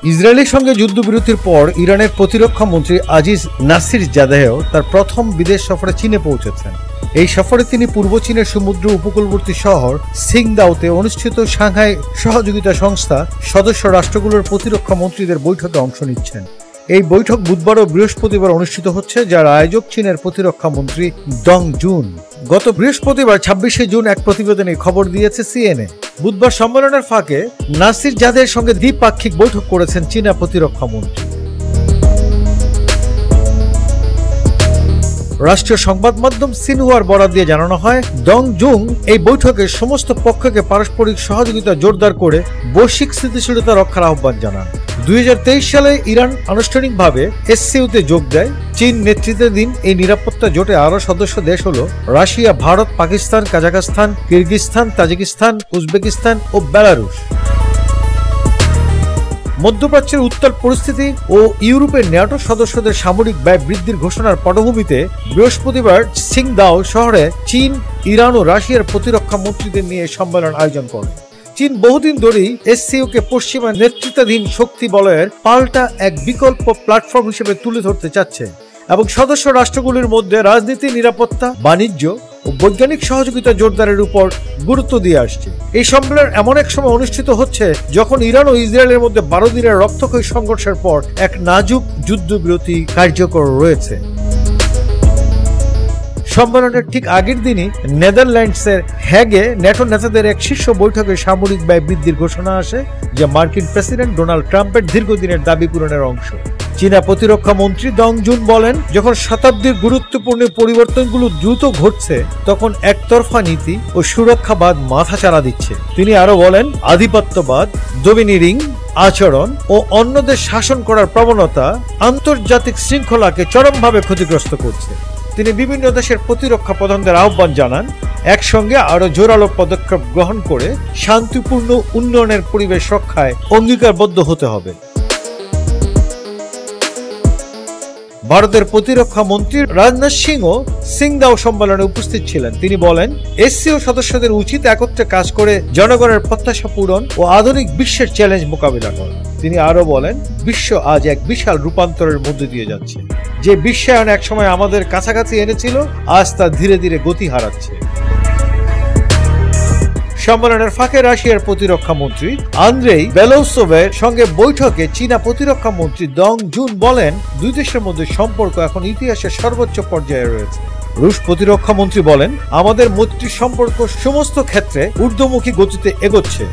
ইসরায়েলের সঙ্গে যুদ্ধবিরতির পর ইরানের প্রতিরক্ষা মন্ত্রী আজিজ নাসিরজাদেহ তার প্রথম বিদেশ সফরে চীনে পৌঁছেছেন। এই সফরে তিনি পূর্ব চীনের সমুদ্র উপকূলবর্তী শহর সিংদাওতে অনুষ্ঠিত সাংহাই সহযোগিতা সংস্থা সদস্য রাষ্ট্রগুলোর প্রতিরক্ষা মন্ত্রীদের বৈঠকে অংশ নিচ্ছেন। এই বৈঠক বুধবার ও বৃহস্পতিবার অনুষ্ঠিত হচ্ছে, যার আয়োজক চীনের প্রতিরক্ষা মন্ত্রী ডং জুন। গত বৃহস্পতিবার 26শে জুন এক প্রতিবেদনে খবর দিয়েছে সিএনএ। বুধবার সম্মেলনের ফাঁকে নাসিরজাদের সঙ্গে দ্বিপাক্ষিক বৈঠক করেছেন চীনা প্রতিরক্ষা মন্ত্রী। রাষ্ট্রীয় সংবাদ মাধ্যম সিনহুয়ার বরাত দিয়ে জানানো হয়, ডং জুং এই বৈঠকে সমস্ত পক্ষকে পারস্পরিক সহযোগিতা জোরদার করে বৈশ্বিক স্থিতিশীলতা রক্ষার আহ্বান জানান। 2023 সালে ইরান আনুষ্ঠানিকভাবে এসসিওতে যোগ দেয়। চীন নেতৃত্বাধীন এই নিরাপত্তা জোটে আরও সদস্য দেশ হল Russia, Bharat, Pakistan, Kazakhstan, Kyrgyzstan, Tajikistan, Uzbekistan ও বেলারুশ। মধ্যপ্রাচ্যের উত্তাল পরিস্থিতি ও ইউরোপের ন্যাটো সদস্যদের সামরিক ব্যয় বৃদ্ধির ঘোষণার পটভূমিতে বৃহস্পতিবার সিংদাও শহরে চীন, ইরান ও রাশিয়ার প্রতিরক্ষা মন্ত্রীদের নিয়ে সম্মেলন আয়োজন করে। চীন বহুদিন ধরেই এসসিওকে পশ্চিমা নেতৃত্বাধীন শক্তি বলয়ের পাল্টা এক বিকল্প প্ল্যাটফর্ম হিসেবে তুলে ধরতে চাচ্ছে এবং সদস্য রাষ্ট্রগুলির মধ্যে রাজনীতি, নিরাপত্তা, বাণিজ্য ও বৈজ্ঞানিক সহযোগিতা জোরদারের উপর গুরুত্ব দিয়ে আসছে। এই সম্মেলন এমন এক সময় অনুষ্ঠিত হচ্ছে যখন ইরান ও ইসরায়েলের মধ্যে 12 দিনের রক্তক্ষয়ী সংঘর্ষের পর এক নাজুক যুদ্ধবিরতি কার্যকর রয়েছে। সম্মেলনের ঠিক আগের দিনই নেদারল্যান্ডসের হ্যাগে ন্যাটো নেতাদের এক শীর্ষ বৈঠকে সামরিক ব্যয় বৃদ্ধির ঘোষণা আসে, যা মার্কিন প্রেসিডেন্ট ডোনাল্ড ট্রাম্পের দীর্ঘদিনের দাবি পূরণের অংশ। চীনা প্রতিরক্ষা মন্ত্রী ডং জুন বলেন, যখন শতাব্দীর গুরুত্বপূর্ণ পরিবর্তনগুলো দ্রুত ঘটছে তখন একতরফা নীতি ও সুরক্ষাবাদ মাথাচাড়া দিচ্ছে। তিনি আরো বলেন, আধিপত্যবাদ, ডোমিনিয়রিং আচরণ ও অন্যদের শাসন করার প্রবণতা আন্তর্জাতিক শৃঙ্খলাকে চরমভাবে ক্ষতিগ্রস্ত করছে। তিনি বিভিন্ন দেশের প্রতিরক্ষা প্রধানদের আহ্বান জানান, একসঙ্গে আরো জোরালো পদক্ষেপ গ্রহণ করে শান্তিপূর্ণ উন্নয়নের পরিবেশ রক্ষায় অঙ্গীকারবদ্ধ হতে হবে। ভারতের প্রতিরক্ষা মন্ত্রী রাজনাথ সিংও সিংদাও সম্মেলনে উপস্থিত ছিলেন। তিনি বলেন, এসসিও সদস্যদের উচিত একত্রে কাজ করে জনগণের প্রত্যাশা পূরণ ও আধুনিক বিশ্বের চ্যালেঞ্জ মোকাবিলা করা। তিনি আরো বলেন, বিশ্ব আজ এক বিশাল রূপান্তরের মধ্যে দিয়ে যাচ্ছে। যে বিশ্বায়ন একসময় আমাদের কাছাকাছি এনেছিল, আজ তা ধীরে ধীরে গতি হারাচ্ছে। সম্মেলনের ফাঁকে রাশিয়ার প্রতিরক্ষা মন্ত্রী আন্দ্রেই বেলোসোভের সঙ্গে বৈঠকে চীনা প্রতিরক্ষা মন্ত্রী ডং জুন বলেন, দুই দেশের মধ্যে সম্পর্ক এখন ইতিহাসের সর্বোচ্চ পর্যায়ে রয়েছে। রুশ প্রতিরক্ষা মন্ত্রী বলেন, আমাদের মৈত্রী সম্পর্ক সমস্ত ক্ষেত্রে ঊর্ধ্বমুখী গতিতে এগোচ্ছে।